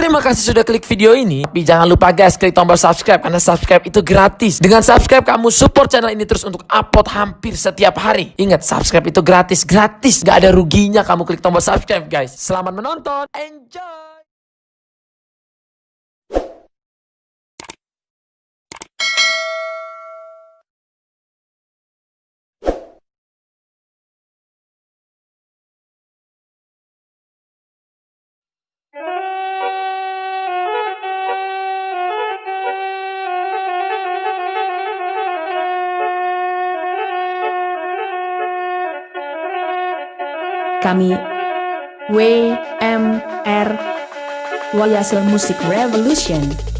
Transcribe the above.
Terima kasih sudah klik video ini. Tapi jangan lupa guys, klik tombol subscribe karena subscribe itu gratis. Dengan subscribe kamu support channel ini terus untuk upload hampir setiap hari. Ingat, subscribe itu gratis. Gak ada ruginya kamu klik tombol subscribe guys. Selamat menonton. Enjoy. Kami WMR Wayasel Music Revolution.